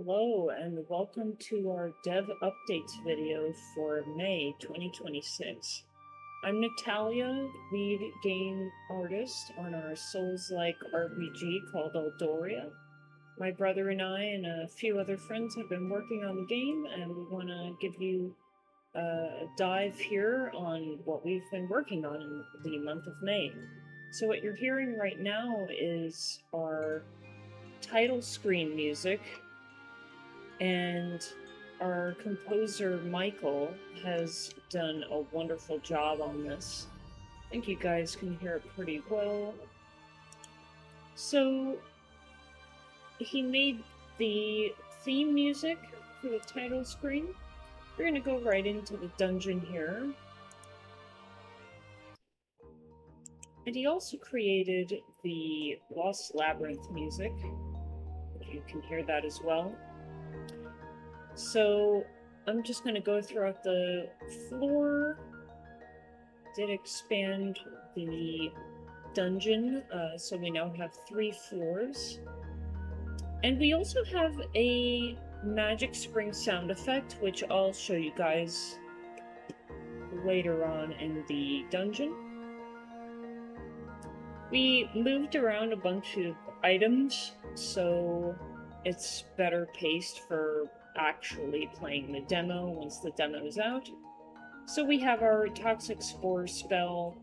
Hello and welcome to our dev updates video for May 2026. I'm Natalia, lead game artist on our Souls-like RPG called Eldoria. My brother and I and a few other friends have been working on the game, and we want to give you a dive here on what we've been working on in the month of May. So what you're hearing right now is our title screen music, and our composer Michael has done a wonderful job on this. I think you guys can hear it pretty well. So he made the theme music for the title screen. We're going to go right into the dungeon here. And he also created the Lost Labyrinth music. You can hear that as well. So I'm just going to go throughout the floor. Did expand the dungeon, so we now have 3 floors. And we also have a Magic Spring sound effect, which I'll show you guys later on in the dungeon. We moved around a bunch of items, so it's better paced for actually playing the demo once the demo is out. So we have our Toxic Spore spell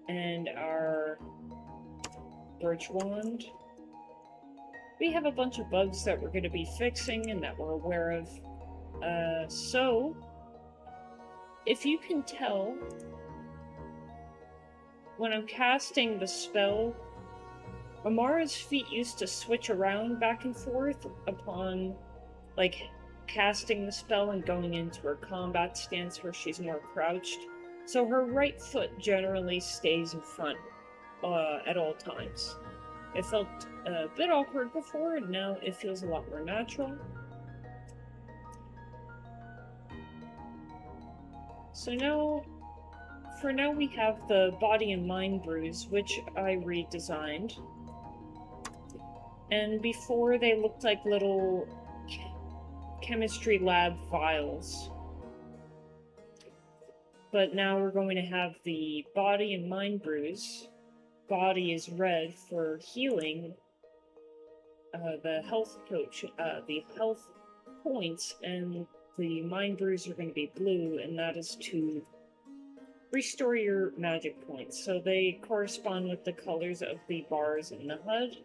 and our Birch Wand. We have a bunch of bugs that we're going to be fixing and that we're aware of. So, if you can tell, when I'm casting the spell, Amara's feet used to switch around back and forth upon, like, casting the spell and going into her combat stance where she's more crouched. So her right foot generally stays in front at all times. It felt a bit awkward before, and now it feels a lot more natural. So now, for now we have the Body and Mind Brews, which I redesigned. And before they looked like little chemistry lab vials. But now we're going to have the Body and Mind Brews. Body is red for healing, the health points, and the Mind Brews are going to be blue, and that is to restore your magic points. So they correspond with the colors of the bars in the HUD.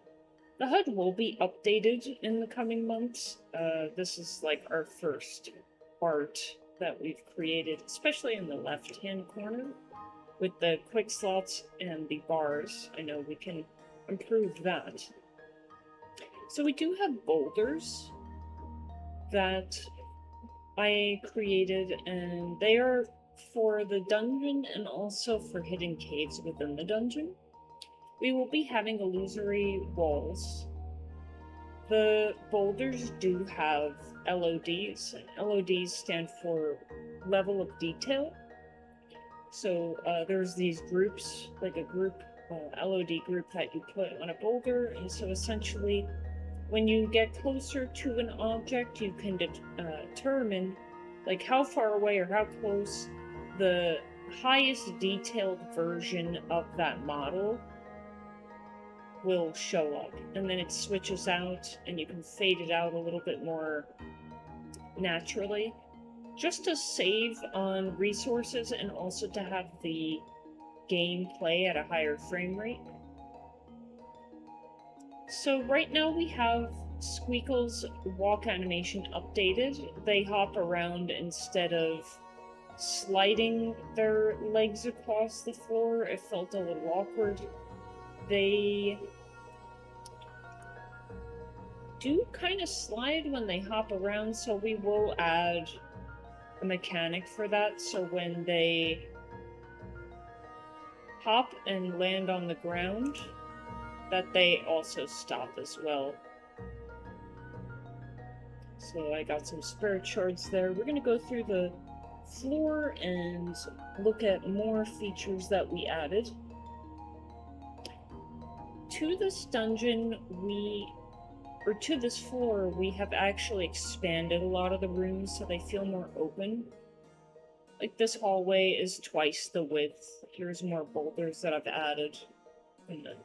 The HUD will be updated in the coming months. This is like our first art that we've created, especially in the left-hand corner with the quick slots and the bars. I know we can improve that. So we do have boulders that I created, and they are for the dungeon and also for hidden caves within the dungeon. We will be having illusory walls. The boulders do have LODs. LODs stand for level of detail. So there's these groups, like a group, LOD group that you put on a boulder, and so essentially when you get closer to an object, you can determine like how far away or how close the highest detailed version of that model will show up, and then it switches out and you can fade it out a little bit more naturally, just to save on resources and also to have the game play at a higher frame rate. So right now we have Squeakle's walk animation updated. They hop around instead of sliding their legs across the floor. It felt a little awkward. They do kind of slide when they hop around, so we will add a mechanic for that, so when they hop and land on the ground, that they also stop as well. So I got some spirit shards there. We're going to go through the floor and look at more features that we added. To this dungeon, we or to this floor, we have actually expanded a lot of the rooms so they feel more open. Like this hallway is twice the width. Here's more boulders that I've added. And then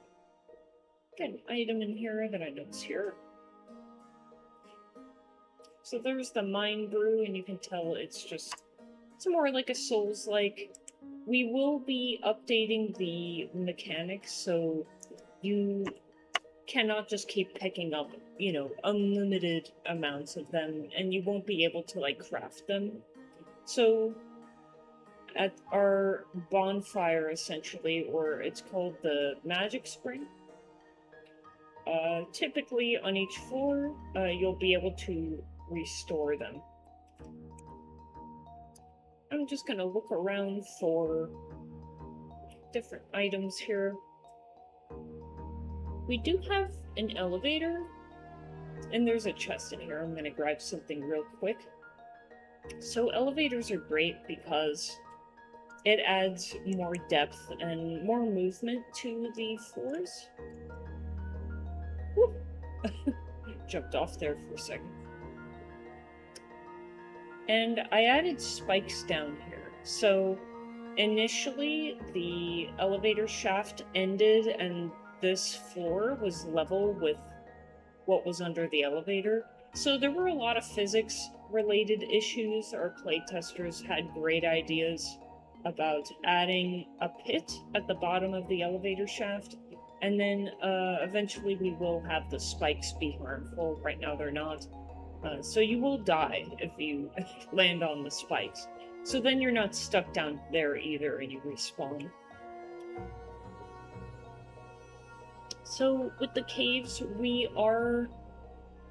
got an item in here that I noticed here. So there's the Mind Brew, and you can tell it's more like a Souls-like. We will be updating the mechanics, so you cannot just keep picking up, you know, unlimited amounts of them, and you won't be able to, like, craft them. So, at our bonfire, essentially, or it's called the Magic Spring, typically on each floor, you'll be able to restore them. I'm just gonna look around for different items here. We do have an elevator, and there's a chest in here. I'm gonna grab something real quick. So elevators are great because it adds more depth and more movement to the floors. Whoop. Jumped off there for a second. And I added spikes down here. So initially the elevator shaft ended and this floor was level with what was under the elevator. So there were a lot of physics related issues. Our playtesters had great ideas about adding a pit at the bottom of the elevator shaft. And then eventually we will have the spikes be harmful. Right now they're not. So you will die if you land on the spikes. So then you're not stuck down there either and you respawn. So with the caves, we are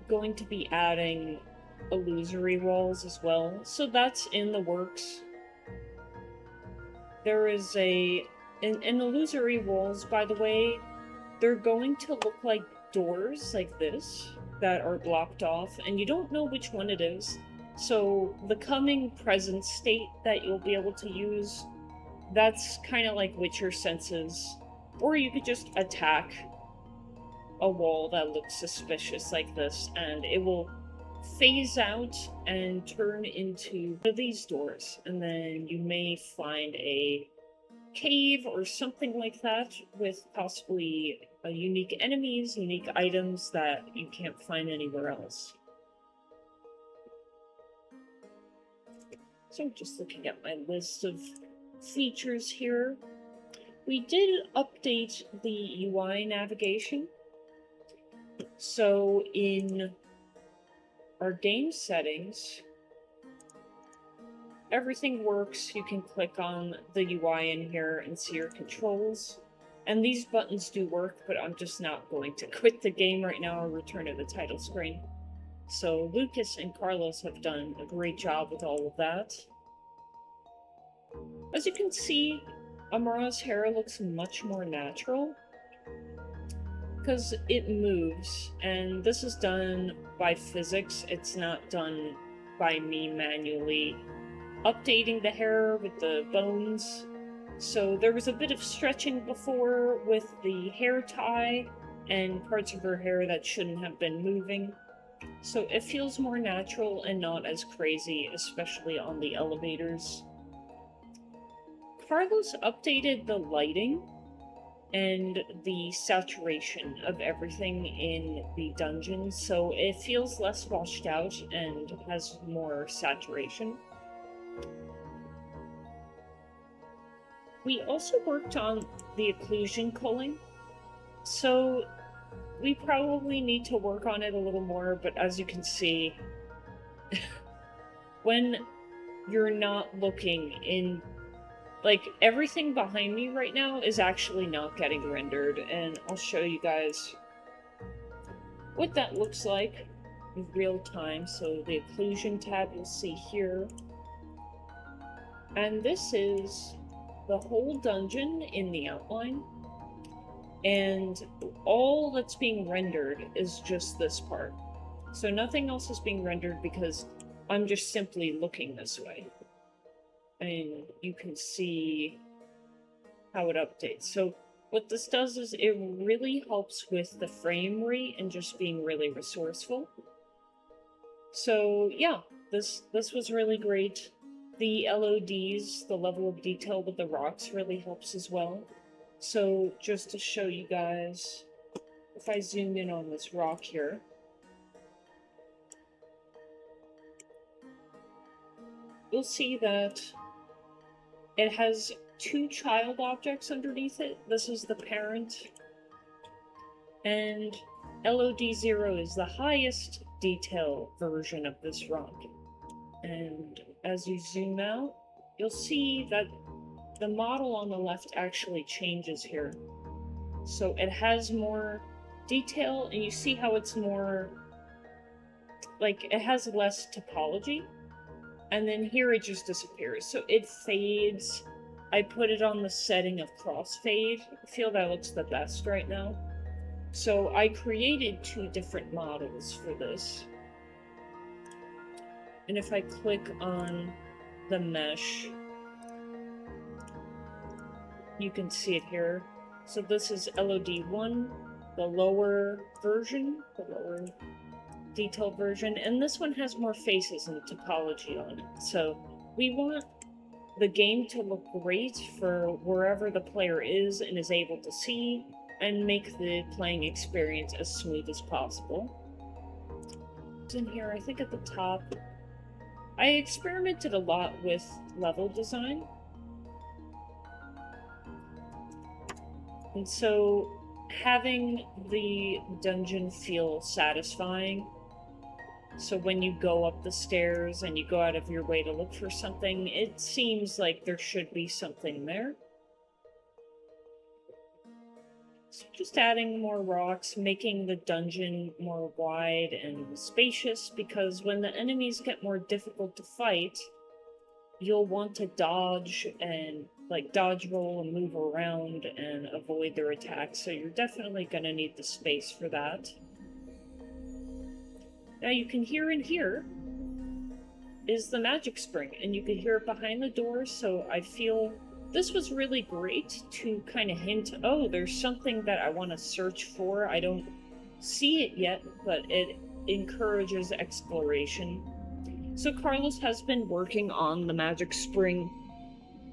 going to be adding illusory walls as well. So that's in the works. There is an illusory walls, by the way, they're going to look like doors like this that are blocked off, and you don't know which one it is. So the coming present state that you'll be able to use, that's kind of like Witcher senses. Or you could just attack a wall that looks suspicious like this, and it will phase out and turn into these doors. And then you may find a cave or something like that with possibly unique enemies, unique items that you can't find anywhere else. So just looking at my list of features here, we did update the UI navigation. So in our game settings, everything works. You can click on the UI in here and see your controls. And these buttons do work, but I'm just not going to quit the game right now or return to the title screen. So Lucas and Carlos have done a great job with all of that. As you can see, Amara's hair looks much more natural because it moves, and this is done by physics. It's not done by me manually updating the hair with the bones. So there was a bit of stretching before with the hair tie and parts of her hair that shouldn't have been moving. So it feels more natural and not as crazy, especially on the elevators. Carlos updated the lighting and the saturation of everything in the dungeon, so it feels less washed out and has more saturation. We also worked on the occlusion culling, so we probably need to work on it a little more, but as you can see, when you're not looking in, like, everything behind me right now is actually not getting rendered, and I'll show you guys what that looks like in real time. So the occlusion tab you'll see here, and this is the whole dungeon in the outline, and all that's being rendered is just this part. So nothing else is being rendered because I'm just simply looking this way. And you can see how it updates. So what this does is it really helps with the frame rate and just being really resourceful. So yeah, this was really great. The LODs, the level of detail with the rocks, really helps as well. So just to show you guys, if I zoom in on this rock here, you'll see that it has two child objects underneath it. This is the parent, and LOD0 is the highest detail version of this rock. And as you zoom out, you'll see that the model on the left actually changes here. So it has more detail, and you see how it's more, like, it has less topology. And then here it just disappears. So it fades. I put it on the setting of crossfade. I feel that looks the best right now. So I created two different models for this. And if I click on the mesh, you can see it here. So this is LOD1, the lower version, the lower detailed version, and this one has more faces and topology on it. So we want the game to look great for wherever the player is and is able to see, and make the playing experience as smooth as possible. In here, I think at the top, I experimented a lot with level design. And so having the dungeon feel satisfying, so when you go up the stairs and you go out of your way to look for something, it seems like there should be something there. So just adding more rocks, making the dungeon more wide and spacious, because when the enemies get more difficult to fight, you'll want to dodge and dodge roll and move around and avoid their attacks, so you're definitely going to need the space for that. Now you can hear in here is the Magic Spring, and you can hear it behind the door, so I feel this was really great to kind of hint, oh, there's something that I want to search for. I don't see it yet, but it encourages exploration. So Carlos has been working on the Magic Spring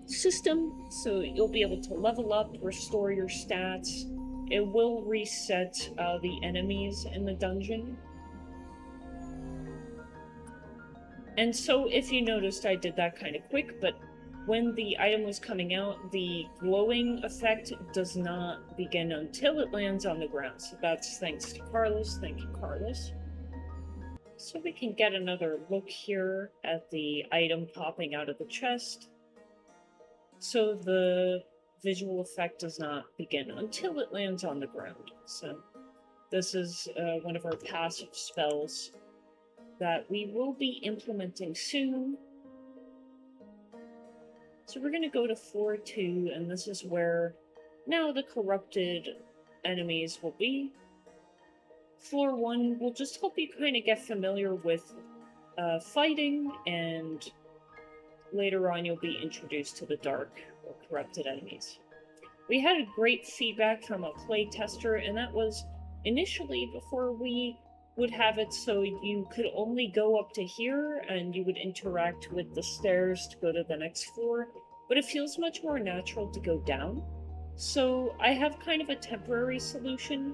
system, so you'll be able to level up, restore your stats. It will reset the enemies in the dungeon. And so if you noticed, I did that kind of quick, but when the item was coming out, the glowing effect does not begin until it lands on the ground. So that's thanks to Carlos. Thank you, Carlos. So we can get another look here at the item popping out of the chest. So the visual effect does not begin until it lands on the ground. So this is one of our passive spells that we will be implementing soon. So we're going to go to floor 2, and this is where now the corrupted enemies will be. Floor 1 will just help you kind of get familiar with fighting, and later on you'll be introduced to the dark or corrupted enemies. We had a great feedback from a playtester, and that was initially before we would have it so you could only go up to here and you would interact with the stairs to go to the next floor, but it feels much more natural to go down. So I have kind of a temporary solution.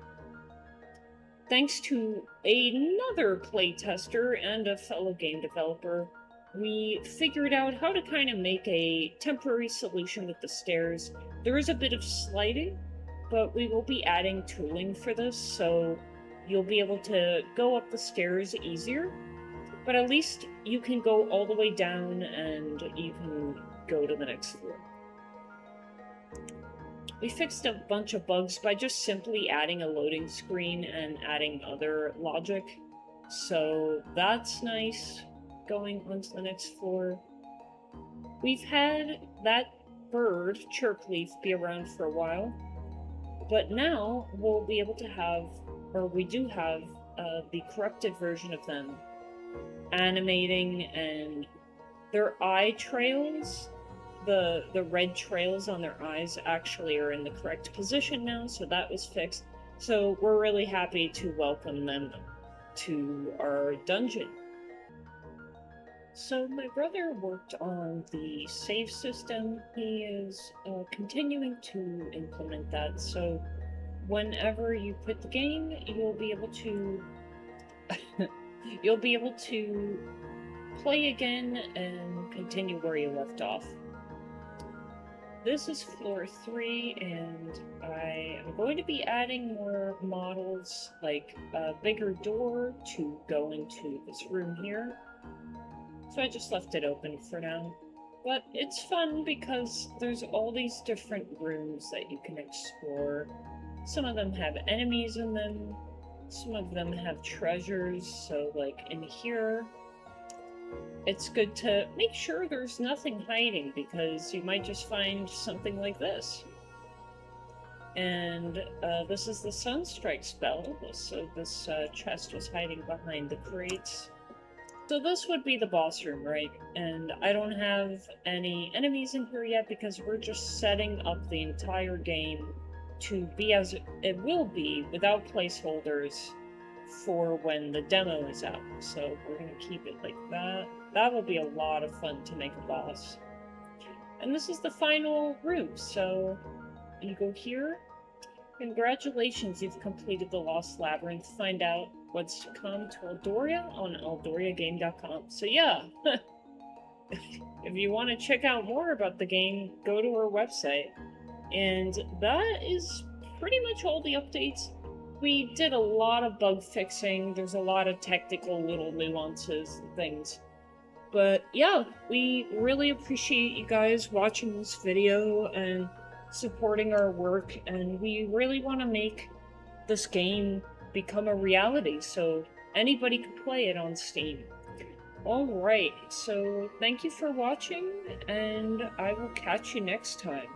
Thanks to another playtester and a fellow game developer, we figured out how to kind of make a temporary solution with the stairs. There is a bit of sliding, but we will be adding tooling for this, so you'll be able to go up the stairs easier, but at least you can go all the way down and you can go to the next floor. We fixed a bunch of bugs by just simply adding a loading screen and adding other logic, so that's nice going on to the next floor. We've had that bird, Chirpleaf, be around for a while, but now we'll be able to have, or we do have, the corrupted version of them animating, and their eye trails, the red trails on their eyes actually are in the correct position now, so that was fixed. So we're really happy to welcome them to our dungeon. So my brother worked on the save system. He is continuing to implement that, so whenever you quit the game, you'll be able to you'll be able to play again and continue where you left off. This is floor 3, and I am going to be adding more models, like a bigger door to go into this room here. So I just left it open for now. But it's fun because there's all these different rooms that you can explore. Some of them have enemies in them, some of them have treasures, so like in here, it's good to make sure there's nothing hiding because you might just find something like this. And this is the Sunstrike spell, so this chest was hiding behind the crates. So this would be the boss room, right? And I don't have any enemies in here yet because we're just setting up the entire game to be as it will be without placeholders for when the demo is out. So we're going to keep it like that. That will be a lot of fun to make a boss. And this is the final room, so you go here. Congratulations, you've completed the Lost Labyrinth. Find out what's to come to Eldoria on eldoriagame.com. So yeah, if you want to check out more about the game, go to our website. And that is pretty much all the updates. We did a lot of bug fixing. There's a lot of technical little nuances and things. But yeah, we really appreciate you guys watching this video and supporting our work, and we really want to make this game become a reality so anybody can play it on Steam. Alright, so thank you for watching, and I will catch you next time.